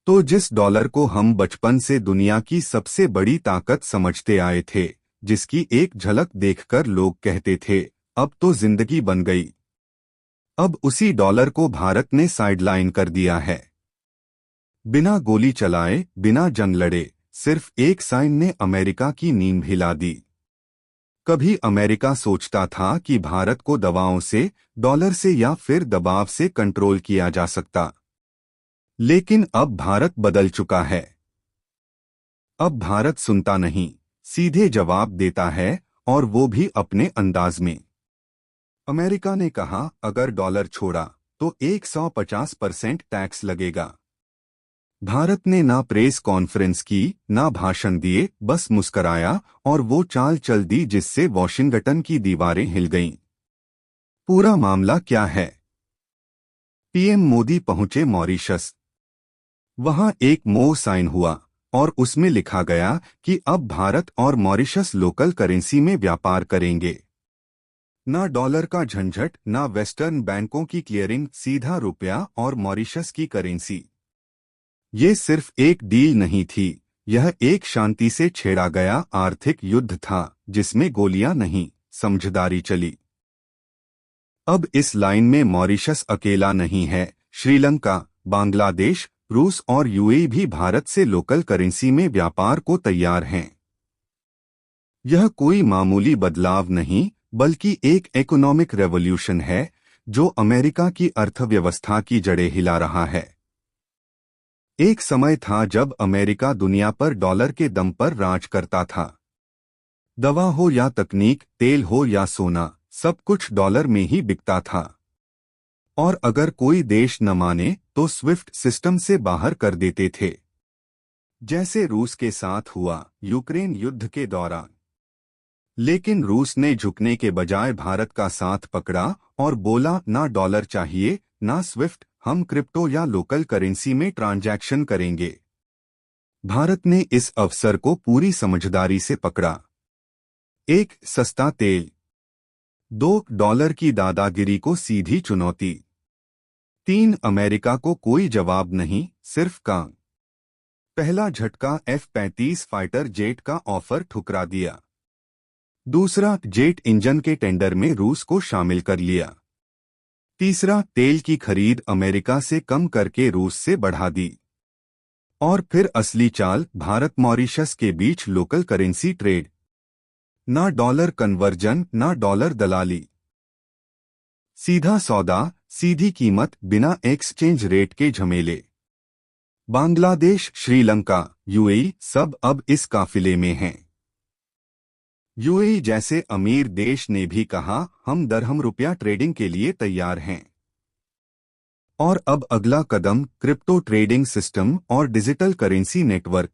तो जिस डॉलर को हम बचपन से दुनिया की सबसे बड़ी ताकत समझते आए थे, जिसकी एक झलक देखकर लोग कहते थे अब तो जिंदगी बन गई, अब उसी डॉलर को भारत ने साइडलाइन कर दिया है। बिना गोली चलाए, बिना जंग लड़े, सिर्फ एक साइन ने अमेरिका की नींव हिला दी। कभी अमेरिका सोचता था कि भारत को दवाओं से, डॉलर से या फिर दबाव से कंट्रोल किया जा सकता, लेकिन अब भारत बदल चुका है। अब भारत सुनता नहीं, सीधे जवाब देता है, और वो भी अपने अंदाज में। अमेरिका ने कहा अगर डॉलर छोड़ा तो 150% टैक्स लगेगा। भारत ने ना प्रेस कॉन्फ्रेंस की, ना भाषण दिए, बस मुस्कराया और वो चाल चल दी जिससे वॉशिंगटन की दीवारें हिल गईं। पूरा मामला क्या है? पीएम मोदी पहुंचे मॉरिशस। वहां एक मोह साइन हुआ और उसमें लिखा गया कि अब भारत और मॉरिशस लोकल करेंसी में व्यापार करेंगे। ना डॉलर का झंझट, ना वेस्टर्न बैंकों की क्लियरिंग, सीधा रुपया और मॉरिशस की करेंसी। ये सिर्फ एक डील नहीं थी, यह एक शांति से छेड़ा गया आर्थिक युद्ध था जिसमें गोलियां नहीं, समझदारी चली। अब इस लाइन में मॉरिशस अकेला नहीं है, श्रीलंका, बांग्लादेश, रूस और यूएई भी भारत से लोकल करेंसी में व्यापार को तैयार हैं। यह कोई मामूली बदलाव नहीं, बल्कि एक इकोनॉमिक रेवोल्यूशन है जो अमेरिका की अर्थव्यवस्था की जड़ें हिला रहा है। एक समय था जब अमेरिका दुनिया पर डॉलर के दम पर राज करता था। दवा हो या तकनीक, तेल हो या सोना, सब कुछ डॉलर में ही बिकता था। और अगर कोई देश न माने तो स्विफ्ट सिस्टम से बाहर कर देते थे, जैसे रूस के साथ हुआ यूक्रेन युद्ध के दौरान। लेकिन रूस ने झुकने के बजाय भारत का साथ पकड़ा और बोला ना डॉलर चाहिए, ना स्विफ्ट, हम क्रिप्टो या लोकल करेंसी में ट्रांजैक्शन करेंगे। भारत ने इस अवसर को पूरी समझदारी से पकड़ा। एक, सस्ता तेल। 2, डॉलर की दादागिरी को सीधी चुनौती। 3, अमेरिका को कोई जवाब नहीं, सिर्फ कांग। पहला झटका, F-35 फाइटर जेट का ऑफर ठुकरा दिया। दूसरा, जेट इंजन के टेंडर में रूस को शामिल कर लिया। तीसरा, तेल की खरीद अमेरिका से कम करके रूस से बढ़ा दी। और फिर असली चाल, भारत मॉरिशस के बीच लोकल करेंसी ट्रेड। ना डॉलर कन्वर्जन, ना डॉलर दलाली, सीधा सौदा, सीधी कीमत, बिना एक्सचेंज रेट के झमेले। बांग्लादेश, श्रीलंका, यूएई सब अब इस काफिले में हैं। यूएई जैसे अमीर देश ने भी कहा हम दरहम रुपया ट्रेडिंग के लिए तैयार हैं। और अब अगला कदम, क्रिप्टो ट्रेडिंग सिस्टम और डिजिटल करेंसी नेटवर्क।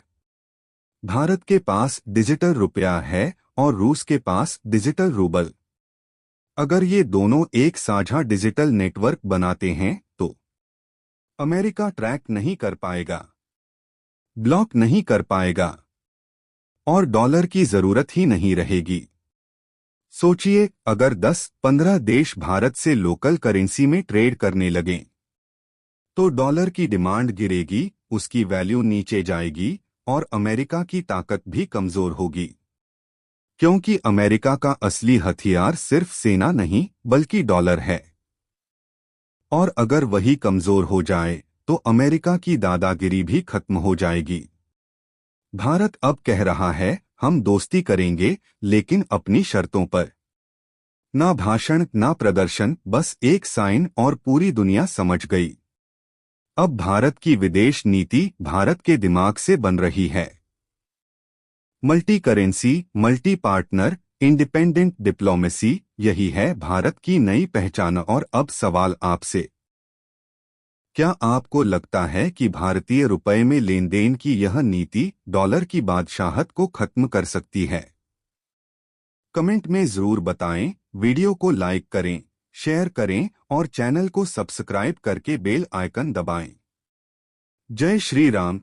भारत के पास डिजिटल रुपया है और रूस के पास डिजिटल रूबल। अगर ये दोनों एक साझा डिजिटल नेटवर्क बनाते हैं तो अमेरिका ट्रैक नहीं कर पाएगा, ब्लॉक नहीं कर पाएगा, और डॉलर की जरूरत ही नहीं रहेगी। सोचिए, अगर 10-15 देश भारत से लोकल करेंसी में ट्रेड करने लगें, तो डॉलर की डिमांड गिरेगी, उसकी वैल्यू नीचे जाएगी और अमेरिका की ताकत भी कमजोर होगी। क्योंकि अमेरिका का असली हथियार सिर्फ सेना नहीं, बल्कि डॉलर है। और अगर वही कमजोर हो जाए तो अमेरिका की दादागिरी भी खत्म हो जाएगी। भारत अब कह रहा है हम दोस्ती करेंगे, लेकिन अपनी शर्तों पर। ना भाषण, ना प्रदर्शन, बस एक साइन, और पूरी दुनिया समझ गई। अब भारत की विदेश नीति भारत के दिमाग से बन रही है। Multi currency, multi partner, independent diplomacy, यही है भारत की नई पहचान। और अब सवाल आपसे, क्या आपको लगता है कि भारतीय रुपए में लेन देन की यह नीति डॉलर की बादशाहत को खत्म कर सकती है? कमेंट में जरूर बताएं, वीडियो को लाइक करें, शेयर करें और चैनल को सब्सक्राइब करके बेल आइकन दबाएं। जय श्री राम।